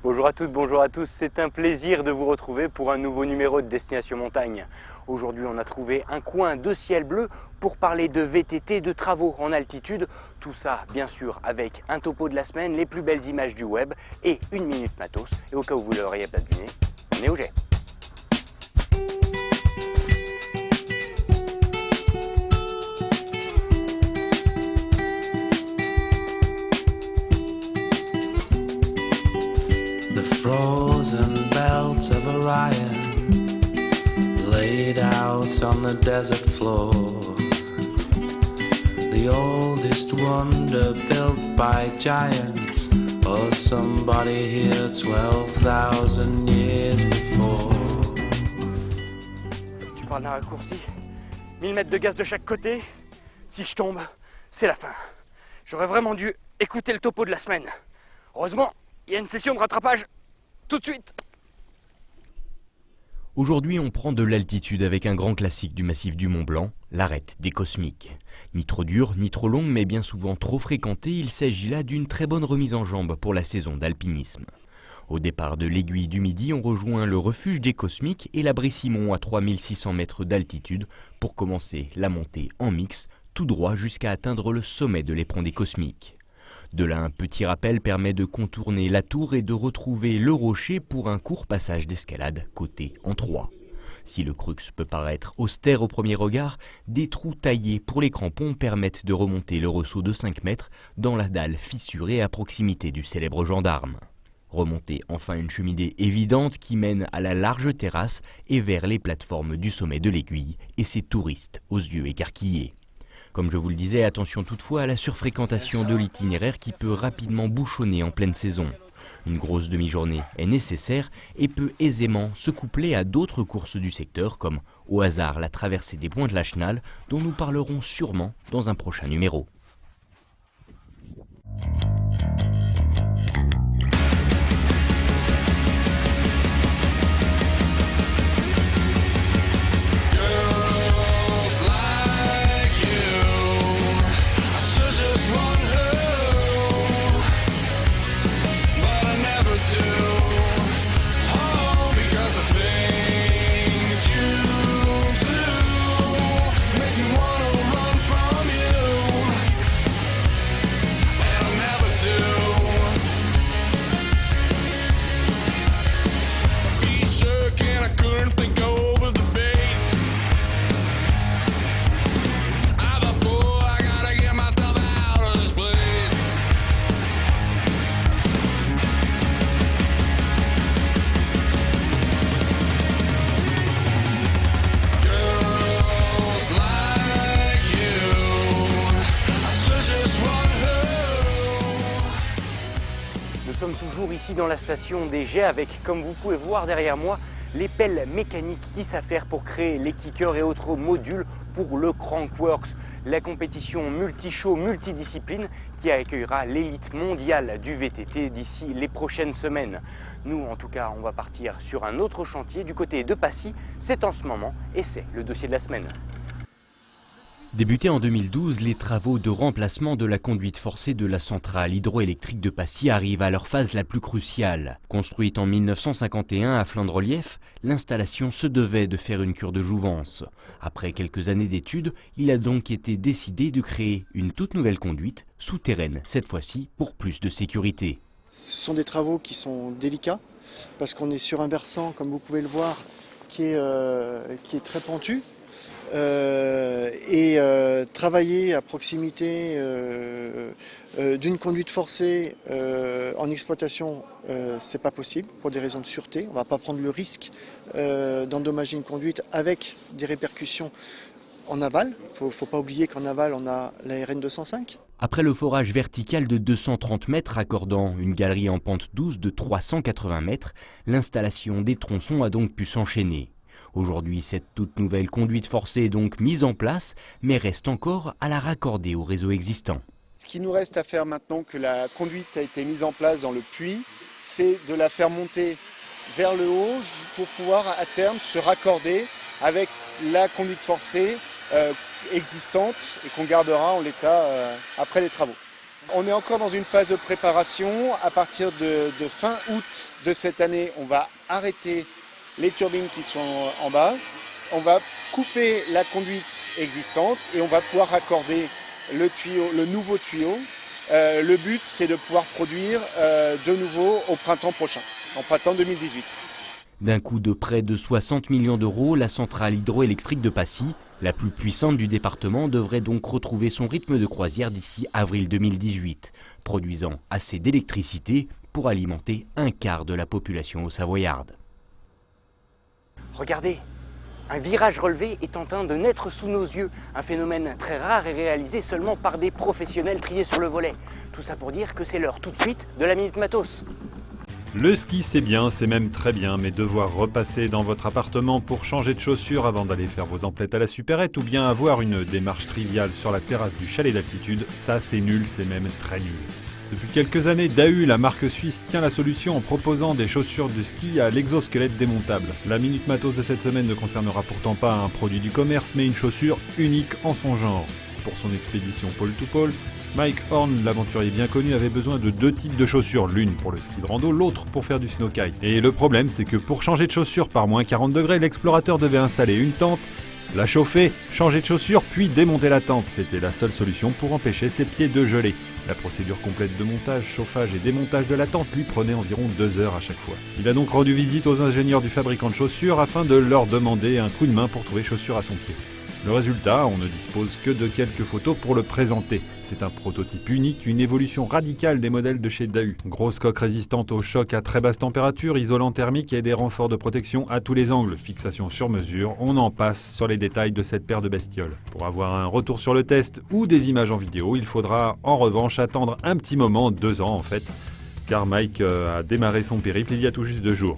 Bonjour à toutes, bonjour à tous, c'est un plaisir de vous retrouver pour un nouveau numéro de Destination Montagne. Aujourd'hui on a trouvé un coin de ciel bleu pour parler de VTT, de travaux en altitude. Tout ça bien sûr avec un topo de la semaine, les plus belles images du web et une minute matos. Et au cas où vous l'auriez pas deviné, on est au jet. Frozen belt of Orion laid out on the desert floor, the oldest wonder built by giants or somebody here 12,000 years before. Tu parles d'un raccourci, 1000 mètres de gaz de chaque côté, si je tombe, c'est la fin. J'aurais vraiment dû écouter le topo de la semaine. Heureusement, il y a une session de rattrapage tout de suite. Aujourd'hui, on prend de l'altitude avec un grand classique du massif du Mont Blanc, l'arête des Cosmiques. Ni trop dur, ni trop longue, mais bien souvent trop fréquentée, il s'agit là d'une très bonne remise en jambe pour la saison d'alpinisme. Au départ de l'Aiguille du Midi, on rejoint le refuge des Cosmiques et l'abri Simon à 3600 mètres d'altitude pour commencer la montée en mix, tout droit jusqu'à atteindre le sommet de l'éperon des Cosmiques. De là, un petit rappel permet de contourner la tour et de retrouver le rocher pour un court passage d'escalade coté en 3. Si le crux peut paraître austère au premier regard, des trous taillés pour les crampons permettent de remonter le ressaut de 5 mètres dans la dalle fissurée à proximité du célèbre gendarme. Remonter enfin une cheminée évidente qui mène à la large terrasse et vers les plateformes du sommet de l'Aiguille et ses touristes aux yeux écarquillés. Comme je vous le disais, attention toutefois à la surfréquentation de l'itinéraire qui peut rapidement bouchonner en pleine saison. Une grosse demi-journée est nécessaire et peut aisément se coupler à d'autres courses du secteur comme au hasard la traversée des Points de la Chenal dont nous parlerons sûrement dans un prochain numéro. Nous sommes toujours ici dans la station des jets avec, comme vous pouvez voir derrière moi, les pelles mécaniques qui s'affairent pour créer les kickers et autres modules pour le Crankworx, la compétition multi-show, multidiscipline qui accueillera l'élite mondiale du VTT d'ici les prochaines semaines. Nous, en tout cas, on va partir sur un autre chantier du côté de Passy. C'est en ce moment et c'est le dossier de la semaine. Débutés en 2012, les travaux de remplacement de la conduite forcée de la centrale hydroélectrique de Passy arrivent à leur phase la plus cruciale. Construite en 1951 à flanc de relief, l'installation se devait de faire une cure de jouvence. Après quelques années d'études, il a donc été décidé de créer une toute nouvelle conduite, souterraine cette fois-ci, pour plus de sécurité. Ce sont des travaux qui sont délicats, parce qu'on est sur un versant, comme vous pouvez le voir, qui est très pentu. Travailler à proximité d'une conduite forcée en exploitation, c'est pas possible pour des raisons de sûreté. On ne va pas prendre le risque d'endommager une conduite avec des répercussions en aval. Il ne faut pas oublier qu'en aval, on a la RN 205. Après le forage vertical de 230 mètres raccordant une galerie en pente douce de 380 mètres, l'installation des tronçons a donc pu s'enchaîner. Aujourd'hui, cette toute nouvelle conduite forcée est donc mise en place, mais reste encore à la raccorder au réseau existant. Ce qui nous reste à faire maintenant que la conduite a été mise en place dans le puits, c'est de la faire monter vers le haut pour pouvoir à terme se raccorder avec la conduite forcée existante et qu'on gardera en l'état après les travaux. On est encore dans une phase de préparation. À partir de fin août de cette année, on va arrêter les turbines qui sont en bas. On va couper la conduite existante et on va pouvoir raccorder le nouveau tuyau. Le but, c'est de pouvoir produire de nouveau au printemps prochain, en printemps 2018. D'un coût de près de 60 millions d'euros, la centrale hydroélectrique de Passy, la plus puissante du département, devrait donc retrouver son rythme de croisière d'ici avril 2018, produisant assez d'électricité pour alimenter un quart de la population haut-savoyarde. Regardez, un virage relevé est en train de naître sous nos yeux, un phénomène très rare et réalisé seulement par des professionnels triés sur le volet. Tout ça pour dire que c'est l'heure tout de suite de la Minute Matos. Le ski c'est bien, c'est même très bien, mais devoir repasser dans votre appartement pour changer de chaussures avant d'aller faire vos emplettes à la supérette ou bien avoir une démarche triviale sur la terrasse du chalet d'altitude, ça c'est nul, c'est même très nul. Depuis quelques années, Dahu, la marque suisse, tient la solution en proposant des chaussures de ski à l'exosquelette démontable. La Minute Matos de cette semaine ne concernera pourtant pas un produit du commerce, mais une chaussure unique en son genre. Pour son expédition pôle-to-pôle, Mike Horn, l'aventurier bien connu, avait besoin de 2 types de chaussures, l'une pour le ski de rando, l'autre pour faire du snowkite. Et le problème, c'est que pour changer de chaussures par moins 40 degrés, l'explorateur devait installer une tente, la chauffer, changer de chaussures, puis démonter la tente. C'était la seule solution pour empêcher ses pieds de geler. La procédure complète de montage, chauffage et démontage de la tente lui prenait environ 2 heures à chaque fois. Il a donc rendu visite aux ingénieurs du fabricant de chaussures afin de leur demander un coup de main pour trouver chaussures à son pied. Le résultat, on ne dispose que de quelques photos pour le présenter. C'est un prototype unique, une évolution radicale des modèles de chez Dahu. Grosse coque résistante au choc à très basse température, isolant thermique et des renforts de protection à tous les angles. Fixation sur mesure, on en passe sur les détails de cette paire de bestioles. Pour avoir un retour sur le test ou des images en vidéo, il faudra en revanche attendre un petit moment, 2 ans en fait, car Mike a démarré son périple il y a tout juste 2 jours.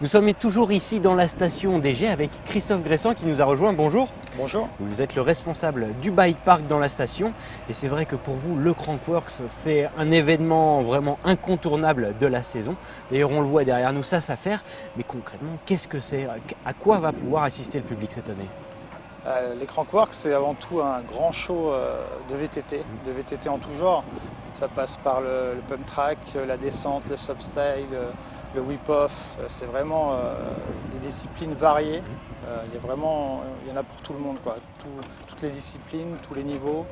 Nous sommes toujours ici dans la station DG avec Christophe Gressan qui nous a rejoint. Bonjour. Bonjour. Vous êtes le responsable du bike park dans la station et c'est vrai que pour vous le Crankworx c'est un événement vraiment incontournable de la saison. D'ailleurs on le voit derrière nous, ça s'affaire. Mais concrètement qu'est-ce que c'est? À quoi va pouvoir assister le public cette année? Les Crankworx c'est avant tout un grand show de VTT en tout genre. Ça passe par le pump track, la descente, le substyle, le whip-off. C'est vraiment des disciplines variées. Il y en a pour tout le monde, quoi. Toutes les disciplines, tous les niveaux.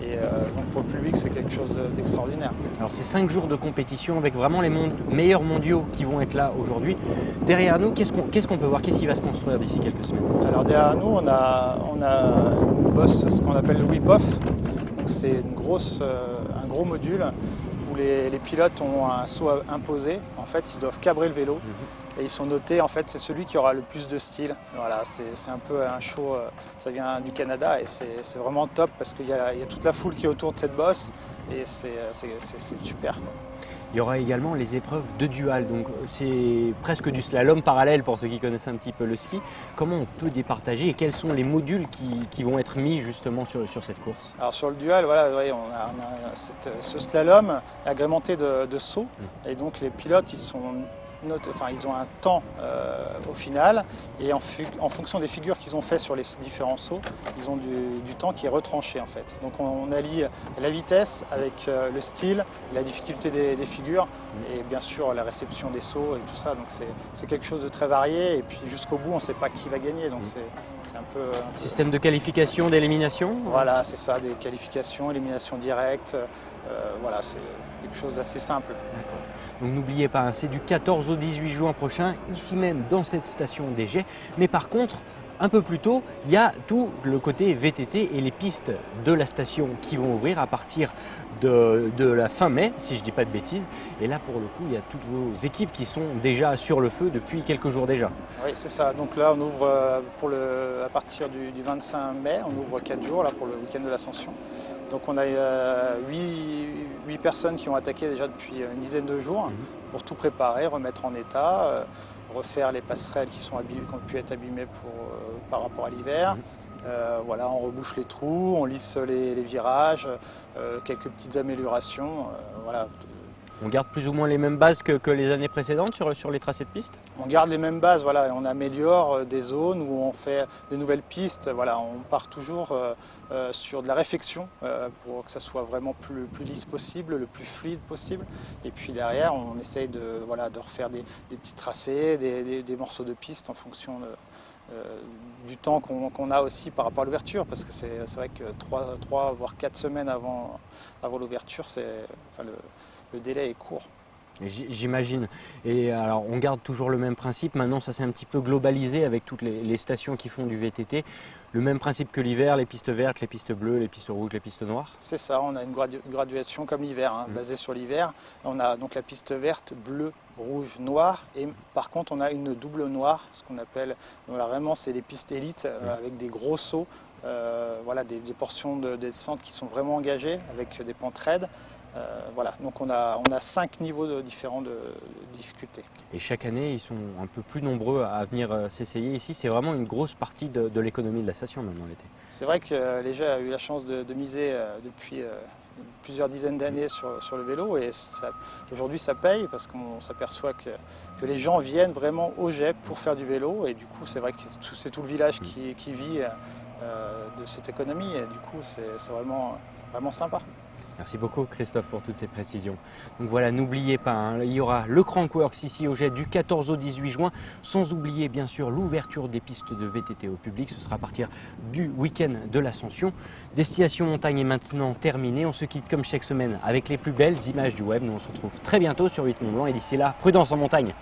Et donc pour le public, c'est quelque chose d'extraordinaire. Alors c'est 5 jours de compétition avec vraiment les meilleurs mondiaux qui vont être là aujourd'hui. Derrière nous, qu'est-ce qu'on peut voir? Qu'est-ce qui va se construire d'ici quelques semaines? Alors derrière nous, on a une bosse, ce qu'on appelle le whip-off. Donc c'est un gros module où les pilotes ont un saut imposé. En fait, ils doivent cabrer le vélo. Et ils sont notés, en fait, c'est celui qui aura le plus de style. Voilà, c'est un peu un show, ça vient du Canada et c'est vraiment top parce qu'il y a toute la foule qui est autour de cette bosse et c'est super, quoi. Il y aura également les épreuves de dual, donc c'est presque du slalom parallèle pour ceux qui connaissent un petit peu le ski. Comment on peut départager et quels sont les modules qui vont être mis justement sur cette course? Alors sur le dual, voilà, ouais, on a ce slalom agrémenté de sauts et donc les pilotes ils ont un temps au final et en fonction des figures qu'ils ont fait sur les différents sauts, ils ont du temps qui est retranché en fait. Donc on allie la vitesse avec le style, la difficulté des figures et bien sûr la réception des sauts et tout ça. Donc c'est quelque chose de très varié et puis jusqu'au bout on ne sait pas qui va gagner. Donc c'est un peu... Système de qualification, d'élimination? Voilà, c'est ça, des qualifications, élimination directe. Voilà, c'est quelque chose d'assez simple. D'accord. Donc n'oubliez pas, c'est du 14 au 18 juin prochain, ici même dans cette station DG. Mais par contre, un peu plus tôt, il y a tout le côté VTT et les pistes de la station qui vont ouvrir à partir de la fin mai, si je ne dis pas de bêtises. Et là, pour le coup, il y a toutes vos équipes qui sont déjà sur le feu depuis quelques jours déjà. Oui, c'est ça. Donc là, on ouvre à partir du 25 mai, on ouvre 4 jours là, pour le week-end de l'Ascension. Donc on a 8 personnes qui ont attaqué déjà depuis une dizaine de jours pour tout préparer, remettre en état, refaire les passerelles qui ont pu être abîmées par rapport à l'hiver. Voilà, on rebouche les trous, on lisse les virages, quelques petites améliorations. Voilà. On garde plus ou moins les mêmes bases que les années précédentes sur les tracés de piste? On garde les mêmes bases, voilà, et on améliore des zones où on fait des nouvelles pistes. Voilà, on part toujours sur de la réflexion pour que ça soit vraiment plus lisse possible, le plus fluide possible. Et puis derrière, on essaye de refaire des petits tracés, des morceaux de piste en fonction du temps qu'on a aussi par rapport à l'ouverture, parce que c'est vrai que 3 voire 4 semaines avant l'ouverture, le délai est court. J'imagine. Et alors on garde toujours le même principe. Maintenant ça s'est un petit peu globalisé avec toutes les stations qui font du VTT. Le même principe que l'hiver, les pistes vertes, les pistes bleues, les pistes rouges, les pistes noires. C'est ça, on a une graduation comme l'hiver, basée sur l'hiver. On a donc la piste verte, bleue, rouge, noire. Et par contre on a une double noire, ce qu'on appelle, vraiment c'est les pistes élites avec des gros sauts. Des portions de descente qui sont vraiment engagées avec des pentes raides. Donc on a 5 niveaux différents de difficulté. Et chaque année, ils sont un peu plus nombreux à venir s'essayer ici. C'est vraiment une grosse partie de l'économie de la station maintenant l'été. C'est vrai que Léger a eu la chance de miser depuis plusieurs dizaines d'années sur le vélo et aujourd'hui ça paye parce qu'on s'aperçoit que les gens viennent vraiment au jet pour faire du vélo et du coup c'est vrai que c'est tout le village qui vit de cette économie et du coup c'est vraiment sympa. Merci beaucoup Christophe pour toutes ces précisions. Donc voilà, n'oubliez pas, il y aura le Crankworx ici au Jet du 14 au 18 juin, sans oublier bien sûr l'ouverture des pistes de VTT au public. Ce sera à partir du week-end de l'Ascension. Destination Montagne est maintenant terminée. On se quitte comme chaque semaine avec les plus belles images du web. Nous on se retrouve très bientôt sur 8 Mont Blanc et d'ici là, prudence en montagne.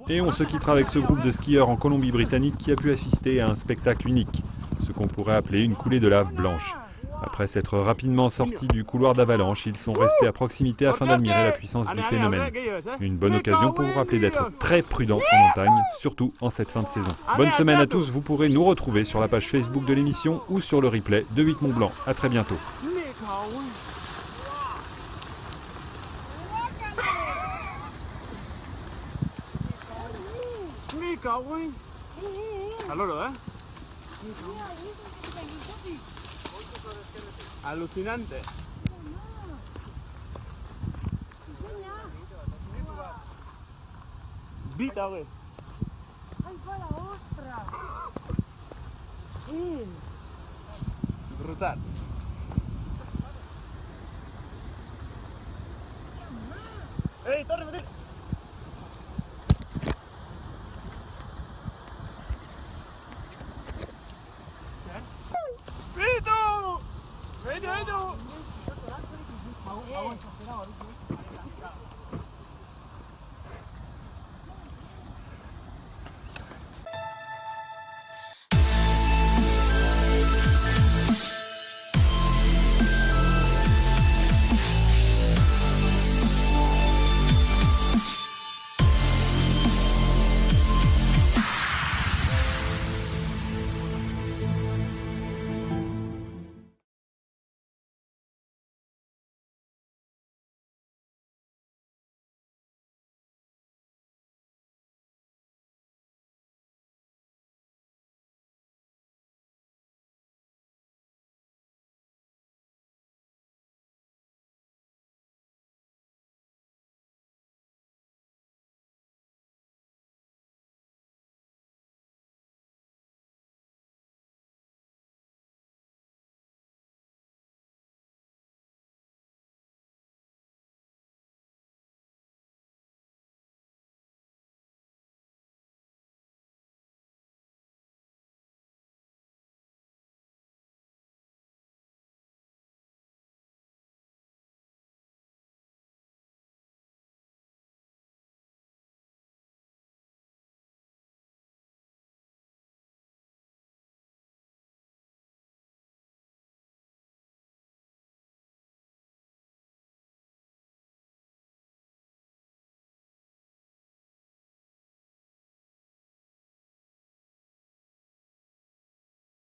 Et on se quittera avec ce groupe de skieurs en Colombie-Britannique qui a pu assister à un spectacle unique, ce qu'on pourrait appeler une coulée de lave blanche. Après s'être rapidement sortis du couloir d'avalanche, ils sont restés à proximité afin d'admirer la puissance du phénomène. Une bonne occasion pour vous rappeler d'être très prudent en montagne, surtout en cette fin de saison. Bonne semaine à tous, vous pourrez nous retrouver sur la page Facebook de l'émission ou sur le replay de 8 Mont Blanc. A très bientôt. Alucinante. Vita, güey. Ay, para la ostra. Brutal. ¡Ey, torre!